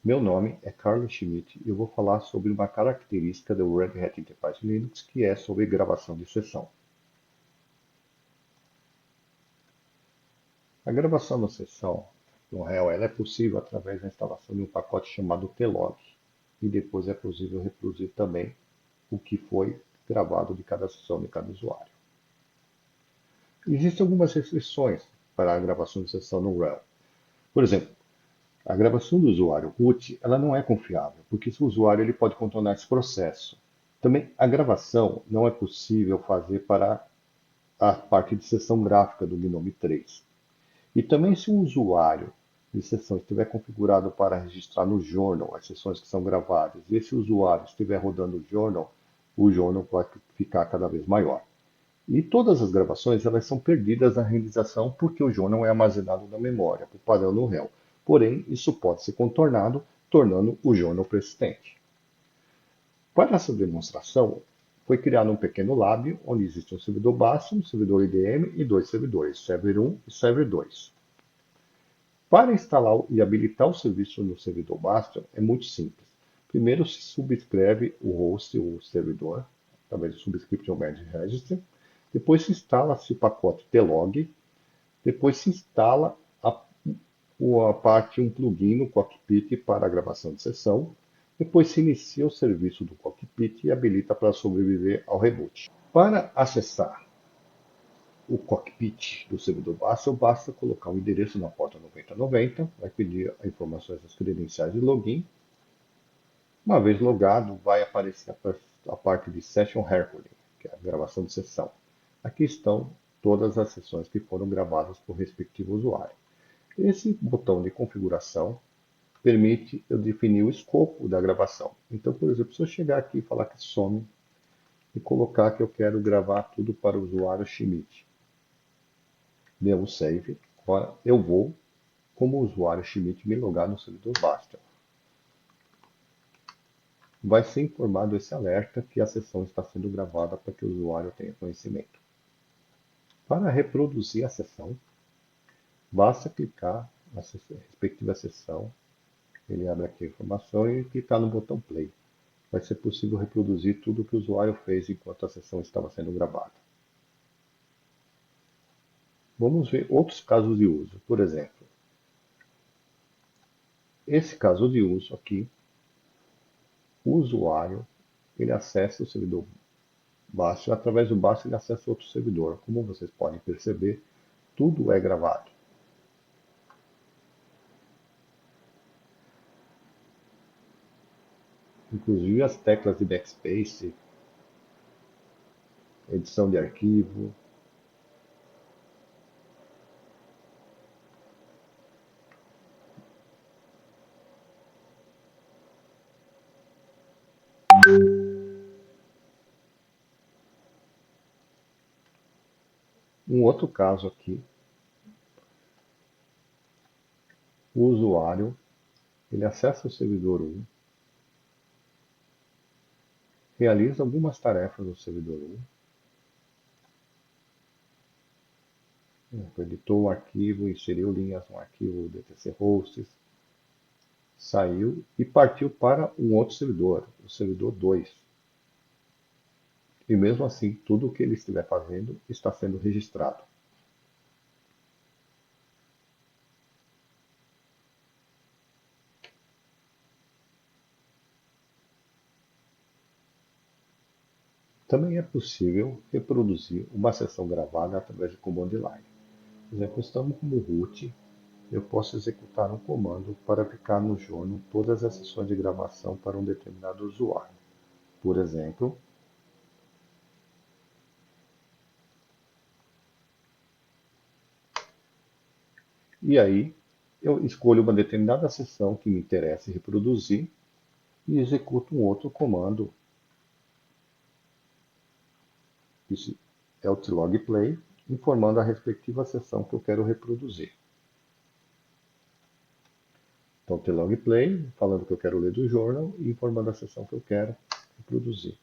Meu nome é Carlos Schmidt e eu vou falar sobre uma característica do Red Hat Enterprise Linux que é sobre gravação de sessão. A gravação da sessão, no real, ela é possível através da instalação de um pacote chamado tlog e depois é possível reproduzir também o que foi gravado de cada sessão de cada usuário. Existem algumas restrições para a gravação de sessão no RHEL. Por exemplo, a gravação do usuário root ela não é confiável, porque esse usuário ele pode contornar esse processo. Também a gravação não é possível fazer para a parte de sessão gráfica do Gnome 3. E também se o usuário de sessão estiver configurado para registrar no journal as sessões que são gravadas, e esse usuário estiver rodando o journal vai ficar cada vez maior. E todas as gravações elas são perdidas na renderização porque o journal é armazenado na memória, por padrão no RHEL. Porém, isso pode ser contornado, tornando o journal persistente. Para essa demonstração, foi criado um pequeno lab, onde existe um servidor Bastion, um servidor IDM e dois servidores, Server 1 e Server 2. Para instalar e habilitar o serviço no servidor Bastion, é muito simples. Primeiro se subscreve o host, o servidor, através do subscription manage registry. Depois se instala-se o pacote tlog. Depois se instala a parte, um plugin no Cockpit para a gravação de sessão. Depois se inicia o serviço do Cockpit e habilita para sobreviver ao reboot. Para acessar o cockpit do servidor basta colocar o endereço na porta 9090, vai pedir informações das credenciais de login. Uma vez logado, vai aparecer a parte de Session Recording, que é a gravação de sessão. Aqui estão todas as sessões que foram gravadas por respectivo usuário. Esse botão de configuração permite eu definir o escopo da gravação. Então, por exemplo, se eu chegar aqui e falar que some e colocar que eu quero gravar tudo para o usuário Schmidt, deu um save. Agora eu vou, como usuário Schmidt, me logar no servidor Bastion. Vai ser informado esse alerta que a sessão está sendo gravada para que o usuário tenha conhecimento. Para reproduzir a sessão, basta clicar na respectiva sessão, ele abre aqui a informação e clicar no botão play. Vai ser possível reproduzir tudo o que o usuário fez enquanto a sessão estava sendo gravada. Vamos ver outros casos de uso. Por exemplo, esse caso de uso aqui, o usuário ele acessa o servidor Bastion, através do Bastion ele acessa outro servidor. Como vocês podem perceber, tudo é gravado. Inclusive as teclas de backspace, edição de arquivo. Um outro caso aqui, o usuário ele acessa o servidor 1, realiza algumas tarefas no servidor 1, editou um arquivo, inseriu linhas no arquivo DTC hosts, saiu e partiu para um outro servidor, o servidor 2. E mesmo assim, tudo o que ele estiver fazendo está sendo registrado. Também é possível reproduzir uma sessão gravada através de command line. Por exemplo, estamos como root, eu posso executar um comando para aplicar no journal todas as sessões de gravação para um determinado usuário. Por exemplo, e aí eu escolho uma determinada sessão que me interessa reproduzir e executo um outro comando. Isso é o tlog play, informando a respectiva sessão que eu quero reproduzir. Então, tlog play, falando que eu quero ler do journal e informando a sessão que eu quero reproduzir.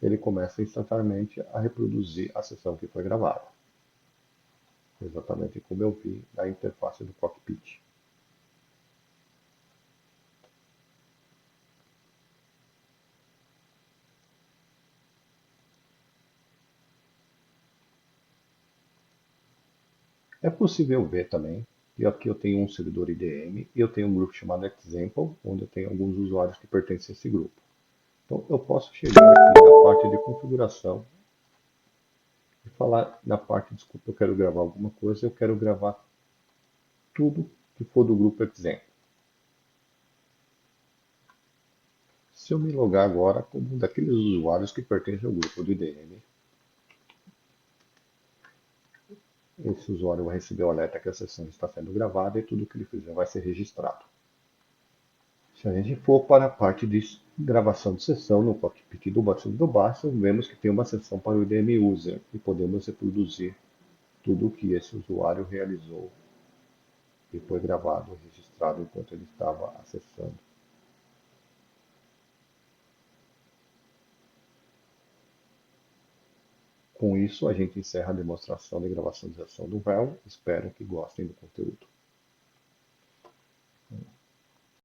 Ele começa instantaneamente a reproduzir a sessão que foi gravada. Exatamente como eu vi na interface do cockpit. É possível ver também que aqui eu tenho um servidor IDM e eu tenho um grupo chamado Example, onde eu tenho alguns usuários que pertencem a esse grupo. Então eu posso chegar aqui na parte de configuração e falar na parte, desculpa, eu quero gravar alguma coisa, eu quero gravar tudo que for do grupo Example. Se eu me logar agora como um daqueles usuários que pertencem ao grupo do IDM, esse usuário vai receber o alerta que a sessão está sendo gravada e tudo que ele fizer vai ser registrado. Se a gente for para a parte de gravação de sessão no cockpit do Bacillus, vemos que tem uma sessão para o IDM User e podemos reproduzir tudo o que esse usuário realizou e foi gravado e registrado enquanto ele estava acessando. Com isso, a gente encerra a demonstração de gravação de sessão do Realm. Espero que gostem do conteúdo.